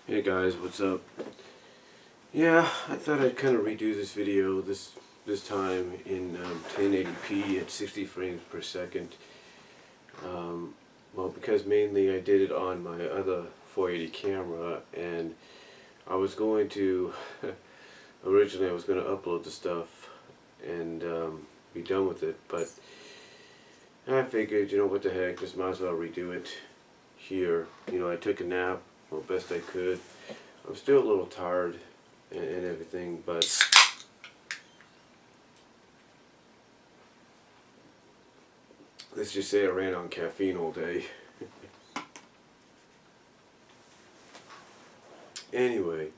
Hey guys, what's up? Yeah, I thought I'd kind of redo this video this time in 1080p at 60 frames per second. Well, because mainly I did it on my other 480 camera, and I was going to originally I was going to upload the stuff and be done with it, but I figured, you know, what the heck, just might as well redo it here. You know, I took a nap, well, best I could. I'm still a little tired and everything, but let's just say I ran on caffeine all day. Anyway,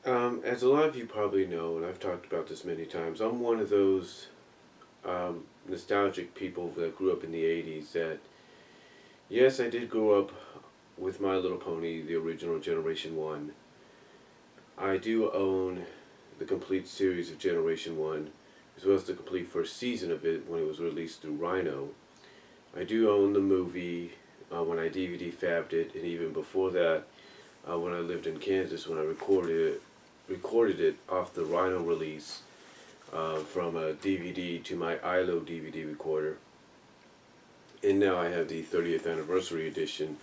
as a lot of you probably know, and I've talked about this many times, I'm one of those nostalgic people that grew up in the 80s that, yes, I did grow up with My Little Pony, the original Generation 1. I do own the complete series of Generation 1, as well as the complete first season of it when it was released through Rhino. I do own the movie when I DVD fabbed it, and even before that, when I lived in Kansas, when I recorded it off the Rhino release from a DVD to my ILO DVD recorder. And now I have the 30th anniversary edition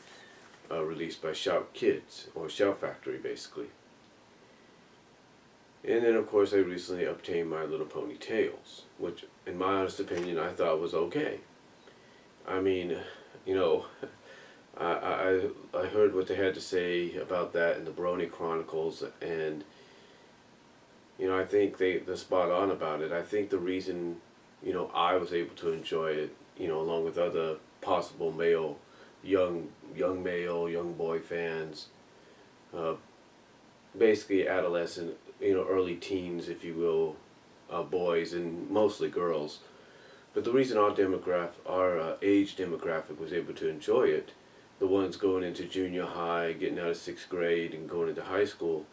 released by Shout Kids, or Shout Factory basically. And then of course I recently obtained My Little Pony Tales, which in my honest opinion I thought was okay. I mean, you know, I heard what they had to say about that in the Brony Chronicles, and you know, I think they're spot on about it. I think the reason, you know, I was able to enjoy it, you know, along with other possible male, young boy fans, basically adolescent, you know, early teens, if you will, boys and mostly girls. But the reason our age demographic was able to enjoy it, the ones going into junior high, getting out of 6th grade and going into high school,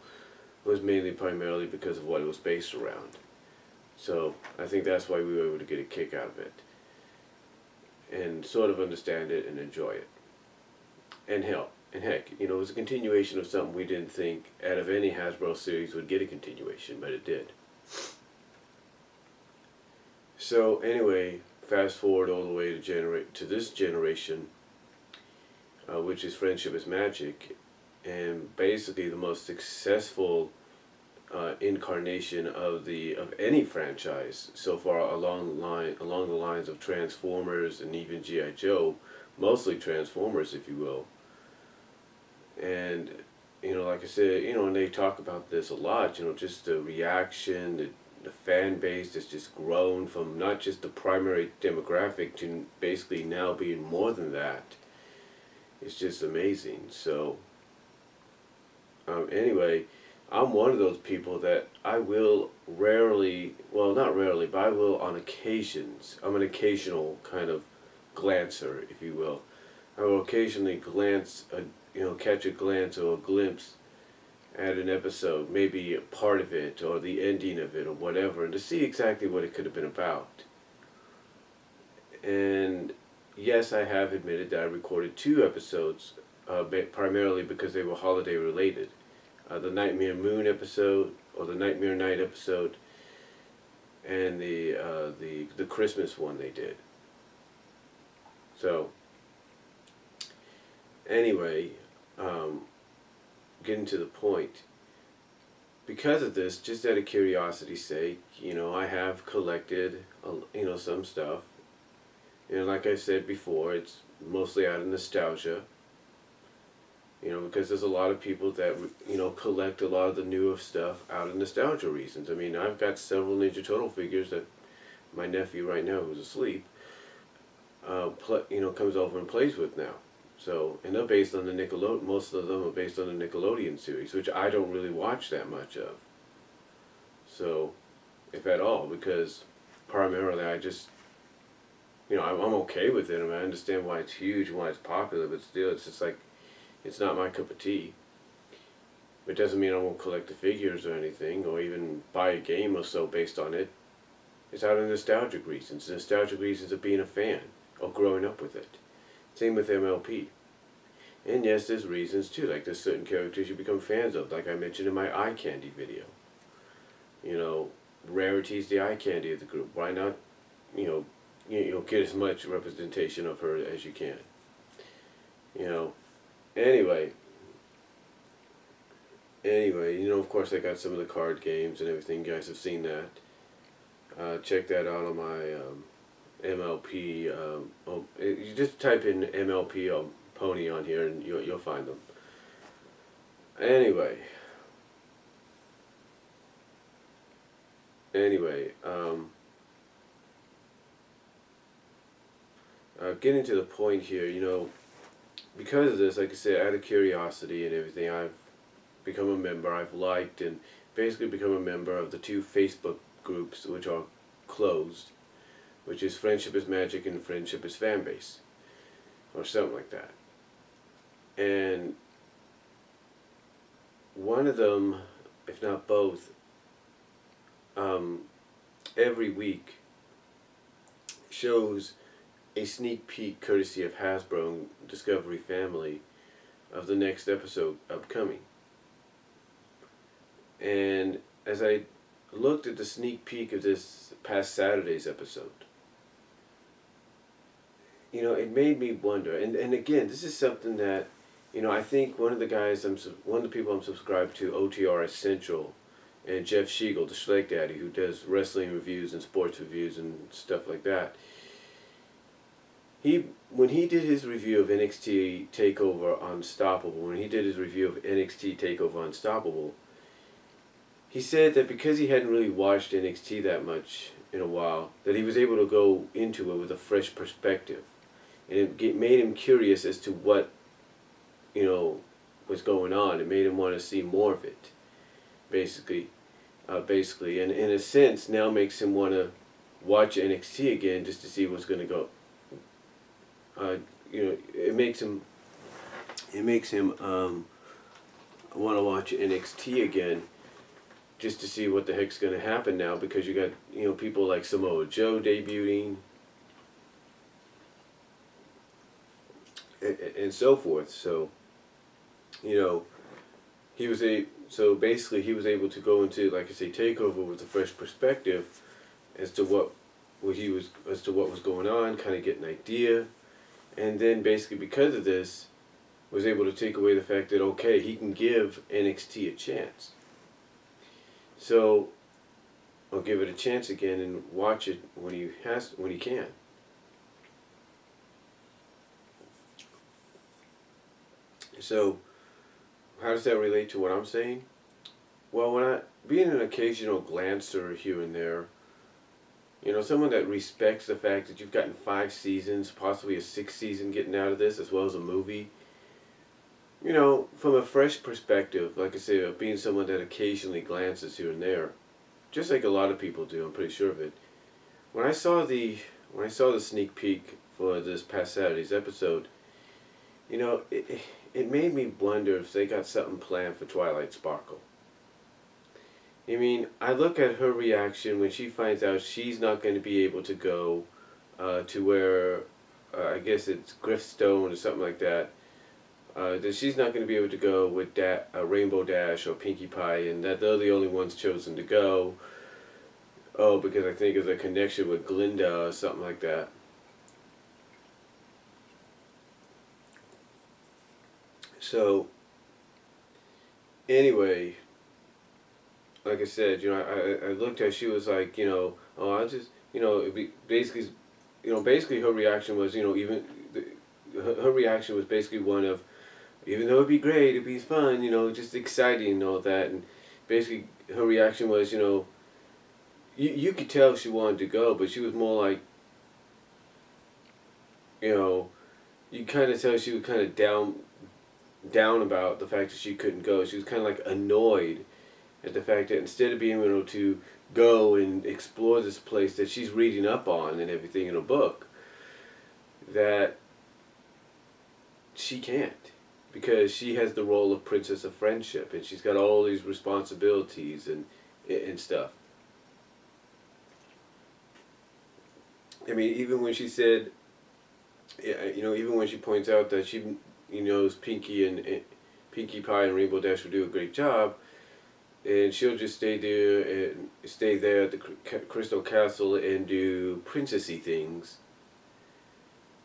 was primarily because of what it was based around. So I think that's why we were able to get a kick out of it and sort of understand it and enjoy it. And heck, you know, it was a continuation of something we didn't think out of any Hasbro series would get a continuation, but it did. So anyway, fast forward all the way to this generation, which is Friendship is Magic, and basically the most successful incarnation of any franchise so far along the lines of Transformers and even G.I. Joe, mostly Transformers, if you will. And you know, like I said, you know, and they talk about this a lot, you know, just the reaction, the fan base that's just grown from not just the primary demographic to basically now being more than that. It's just amazing. So anyway, I'm one of those people that I will rarely, well, not rarely, but I will on occasions. I'm an occasional kind of glancer, if you will. I will occasionally catch a glance or a glimpse at an episode, maybe a part of it or the ending of it or whatever, and to see exactly what it could have been about. And yes, I have admitted that I recorded 2 episodes, primarily because they were holiday related. The Nightmare Moon episode, or the Nightmare Night episode, and the Christmas one they did. So anyway, getting to the point, because of this, just out of curiosity's sake, you know, I have collected, you know, some stuff. And like I said before, it's mostly out of nostalgia. You know, because there's a lot of people that, you know, collect a lot of the newer stuff out of nostalgia reasons. I mean, I've got several Ninja Turtle figures that my nephew right now, who's asleep, you know, comes over and plays with now. So, and they're based on the Nickelodeon. Most of them are based on the Nickelodeon series, which I don't really watch that much of. So, if at all, because primarily I just, you know, I'm okay with it. I mean, I understand why it's huge and why it's popular, but still, it's just like, it's not my cup of tea. It doesn't mean I won't collect the figures or anything, or even buy a game or so based on it. It's out of nostalgic reasons. Nostalgic reasons of being a fan, or growing up with it. Same with MLP. And yes, there's reasons too. Like there's certain characters you become fans of, like I mentioned in my eye candy video. You know, Rarity's the eye candy of the group. Why not, you know, get as much representation of her as you can. You know. Anyway, of course I got some of the card games and everything. You guys have seen that. Check that out on my MLP. You just type in MLP Pony on here and you'll find them. Anyway, getting to the point here, because of this, like I said, out of curiosity and everything, I've become a member. I've liked and basically become a member of the two Facebook groups which are closed, which is Friendship is Magic and Friendship is Fanbase, or something like that. And one of them, if not both, every week shows a sneak peek courtesy of Hasbro and Discovery Family of the next episode upcoming. And as I looked at the sneak peek of this past Saturday's episode, it made me wonder. And again, this is something that, I think one of the people I'm subscribed to, OTR Essential, and Jeff Shiegel, the Schleck Daddy, who does wrestling reviews and sports reviews and stuff like that. When he did his review of NXT TakeOver Unstoppable, he said that because he hadn't really watched NXT that much in a while, that he was able to go into it with a fresh perspective. And it made him curious as to what, was going on. It made him want to see more of it, basically. And in a sense, now makes him want to watch NXT again just to see what's going to go. It makes him want to watch NXT again just to see what the heck's going to happen now, because you got people like Samoa Joe debuting and so forth. So he was able to go into, like I say, TakeOver with a fresh perspective as to what was going on, kind of get an idea. And then basically because of this, was able to take away the fact that, okay, he can give NXT a chance. So I'll give it a chance again and watch it when he can. So how does that relate to what I'm saying? Well, being an occasional glancer here and there, someone that respects the fact that you've gotten 5 seasons, possibly a 6th season getting out of this, as well as a movie. From a fresh perspective, like I say, of being someone that occasionally glances here and there, just like a lot of people do, I'm pretty sure of it. When I saw the sneak peek for this past Saturday's episode, it made me wonder if they got something planned for Twilight Sparkle. I look at her reaction when she finds out she's not going to be able to go to where, I guess it's Griffstone or something like that, that she's not going to be able to go with Rainbow Dash or Pinkie Pie, and that they're the only ones chosen to go. Oh, because I think there's a connection with Glinda or something like that. So, anyway, like I said, I looked at, she was like, I'll just, it'd be basically her reaction was, her reaction was basically one of, even though it'd be great, it'd be fun, just exciting and all that, and basically her reaction was, you could tell she wanted to go, but she was more like, you kind of tell she was kind of down about the fact that she couldn't go. She was kind of like annoyed at the fact that instead of being able to go and explore this place that she's reading up on and everything in a book, that she can't, because she has the role of Princess of Friendship and she's got all these responsibilities and stuff. Even when she said, even when she points out that she knows Pinkie Pie and Rainbow Dash will do a great job, and she'll just stay there at the Crystal Castle and do princessy things.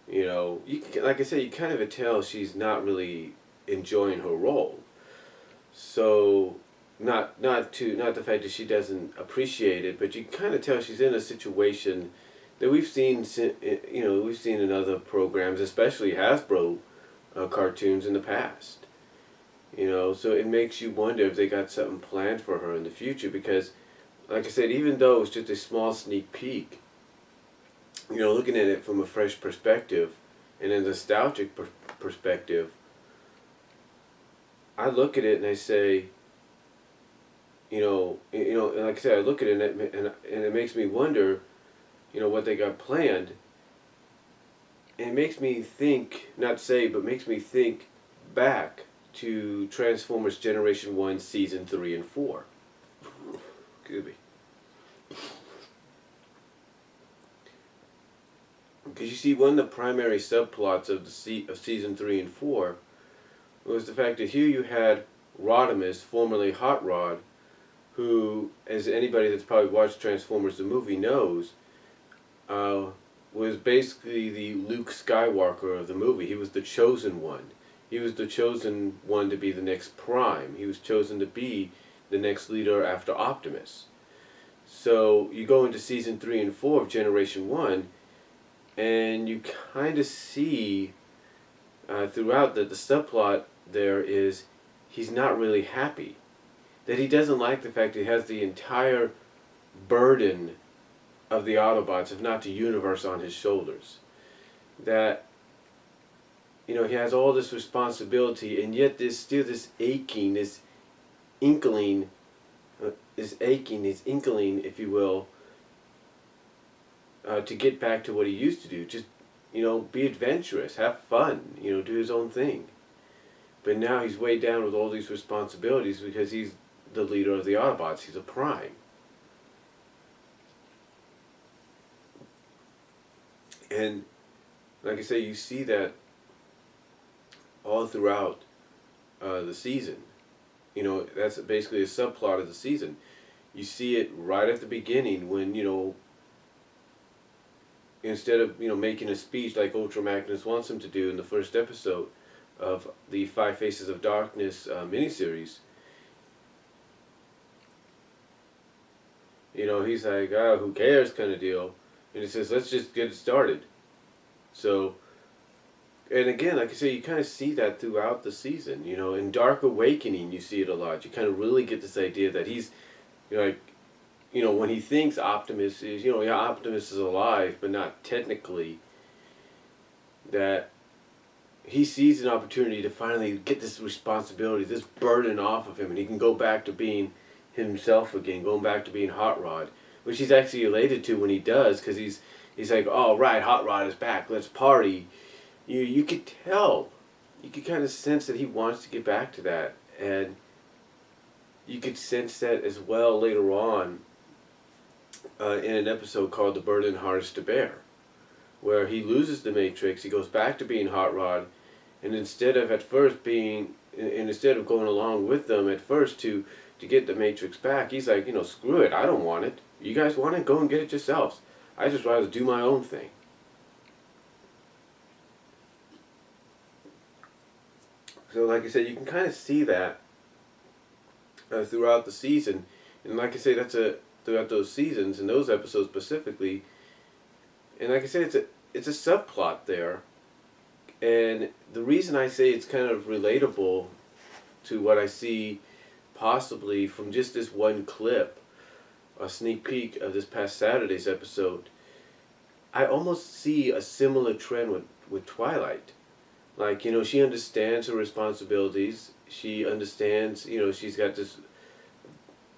Like I said, you kind of tell she's not really enjoying her role. So, not the fact that she doesn't appreciate it, but you kind of tell she's in a situation that we've seen in other programs, especially Hasbro cartoons in the past. So it makes you wonder if they got something planned for her in the future, because, like I said, even though it's just a small sneak peek, looking at it from a fresh perspective and a nostalgic perspective, I look at it and I say, and like I said, I look at it and it makes me wonder, what they got planned. And it makes me think, makes me think back to Transformers Generation 1, Season 3 and 4. Excuse me. Because you see, one of the primary subplots of Season 3 and 4 was the fact that here you had Rodimus, formerly Hot Rod, who, as anybody that's probably watched Transformers the movie knows, was basically the Luke Skywalker of the movie. He was the chosen one. He was the chosen one to be the next Prime. He was chosen to be the next leader after Optimus. So you go into Season 3 and 4 of Generation 1, and you kind of see throughout that the subplot there is he's not really happy. That he doesn't like the fact that he has the entire burden of the Autobots, if not the universe, on his shoulders. That, he has all this responsibility, and yet there's still this aching, this inkling, if you will, to get back to what he used to do. Just, be adventurous, have fun, do his own thing. But now he's weighed down with all these responsibilities because he's the leader of the Autobots. He's a Prime. And, like I say, you see that all throughout the season. That's basically a subplot of the season. You see it right at the beginning when, instead of, making a speech like Ultra Magnus wants him to do in the first episode of the Five Faces of Darkness miniseries, he's like, who cares kind of deal. And he says, let's just get it started. So, and again, like I say, you kind of see that throughout the season. In Dark Awakening, you see it a lot. You kind of really get this idea that he's, when he thinks Optimus is, Optimus is alive, but not technically, that he sees an opportunity to finally get this responsibility, this burden off of him, and he can go back to being himself again, going back to being Hot Rod, which he's actually elated to when he does, because he's like, oh right, Hot Rod is back, let's party. You could tell, you could kind of sense that he wants to get back to that, and you could sense that as well later on in an episode called The Burden Hardest to Bear, where he loses the Matrix, he goes back to being Hot Rod, and instead of going along with them at first to get the Matrix back, he's like, screw it, I don't want it. You guys want it? Go and get it yourselves. I just rather do my own thing. So like I said, you can kind of see that throughout the season. And like I say, throughout those seasons and those episodes specifically. And like I said, it's a subplot there. And the reason I say it's kind of relatable to what I see possibly from just this one clip, a sneak peek of this past Saturday's episode, I almost see a similar trend with Twilight. Like, she understands her responsibilities. She understands, she's got this,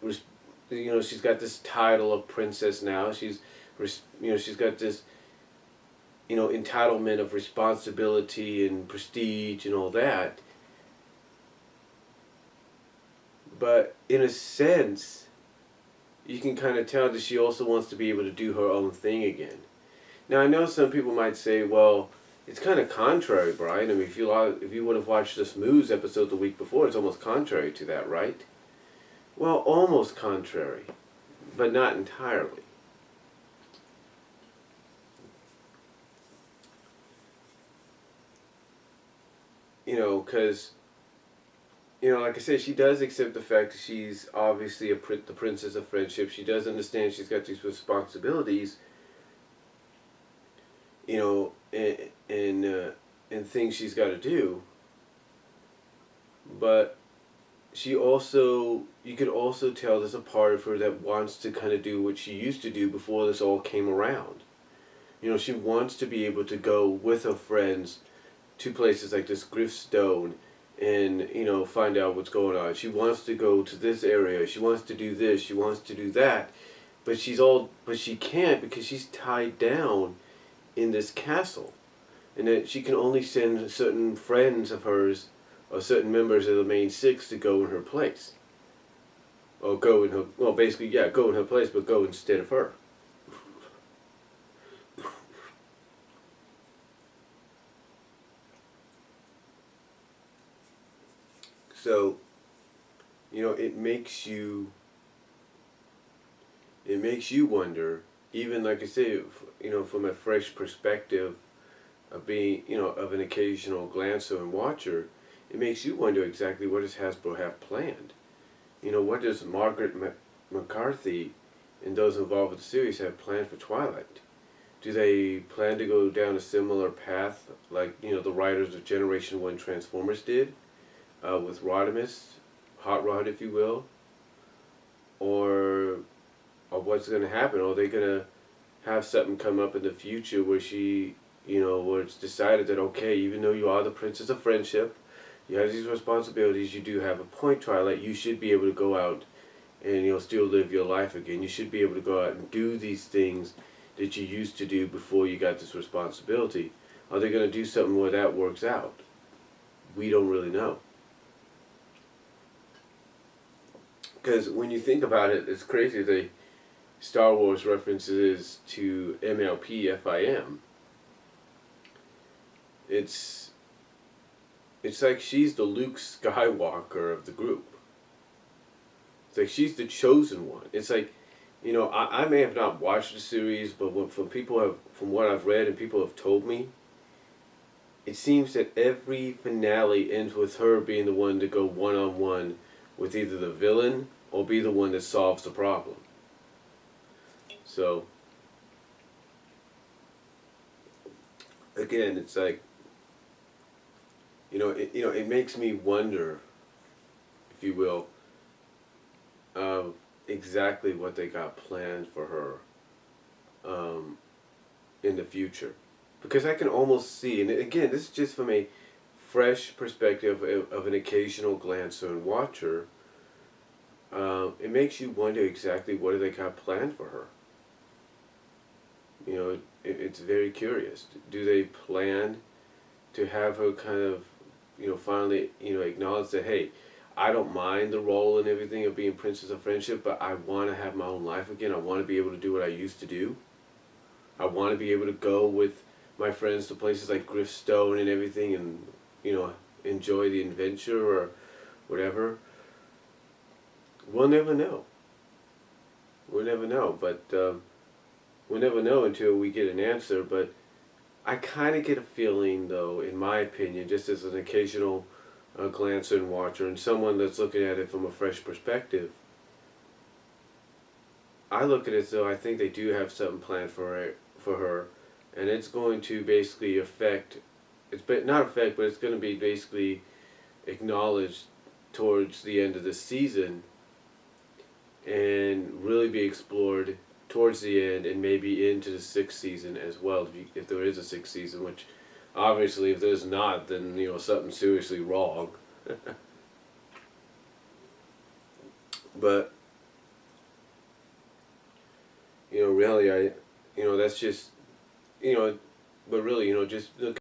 she's got this title of princess now. She's got this, entitlement of responsibility and prestige and all that. But in a sense, you can kind of tell that she also wants to be able to do her own thing again. Now, I know some people might say, well, it's kind of contrary, Brian. I mean, if you would have watched the Smooth episode the week before, it's almost contrary to that, right? Well, almost contrary, but not entirely. Because, like I said, she does accept the fact that she's obviously the princess of friendship. She does understand she's got these responsibilities, and things she's got to do. But you could also tell there's a part of her that wants to kind of do what she used to do before this all came around. She wants to be able to go with her friends to places like this Griffstone and, find out what's going on. She wants to go to this area. She wants to do this. She wants to do that. But she can't because she's tied down in this castle. And that she can only send certain friends of hers or certain members of the main six to go in her place. Or go in her, well, basically, yeah, go in her place, but go instead of her. So, it makes you wonder, even like I say, from a fresh perspective of being, of an occasional glancer and watcher, it makes you wonder exactly what does Hasbro have planned. What does Margaret McCarthy and those involved with the series have planned for Twilight? Do they plan to go down a similar path like, the writers of Generation 1 Transformers did? With Rodimus, Hot Rod if you will, or what's going to happen? Are they going to have something come up in the future where where it's decided that, okay, even though you are the princess of friendship, you have these responsibilities, you do have a point, Twilight, you should be able to go out and still live your life again. You should be able to go out and do these things that you used to do before you got this responsibility. Are they going to do something where that works out? We don't really know. Because when you think about it, it's crazy the Star Wars references to MLP FIM. It's like she's the Luke Skywalker of the group. It's like she's the chosen one. It's like, I may have not watched the series, but from what I've read and people have told me, it seems that every finale ends with her being the one to go one-on-one with either the villain or be the one that solves the problem. So, again, it's like, it makes me wonder, if you will, exactly what they got planned for her in the future. Because I can almost see, and again, this is just from a fresh perspective of an occasional glancer and watcher, it makes you wonder exactly what do they got planned for her. It's very curious. Do they plan to have her kind of, finally, acknowledge that, hey, I don't mind the role and everything of being Princess of Friendship, but I want to have my own life again. I want to be able to do what I used to do. I want to be able to go with my friends to places like Griffstone and everything and, enjoy the adventure or whatever. We'll never know. We'll never know, but we'll never know until we get an answer. But I kind of get a feeling, though, in my opinion, just as an occasional glancer and watcher and someone that's looking at it from a fresh perspective, I look at it as though I think they do have something planned for her, and it's going to basically but it's going to be basically acknowledged towards the end of the season and really be explored towards the end and maybe into the sixth season as well, if there is a sixth season, which obviously if there's not, then something's seriously wrong. But really, that's just but really, just look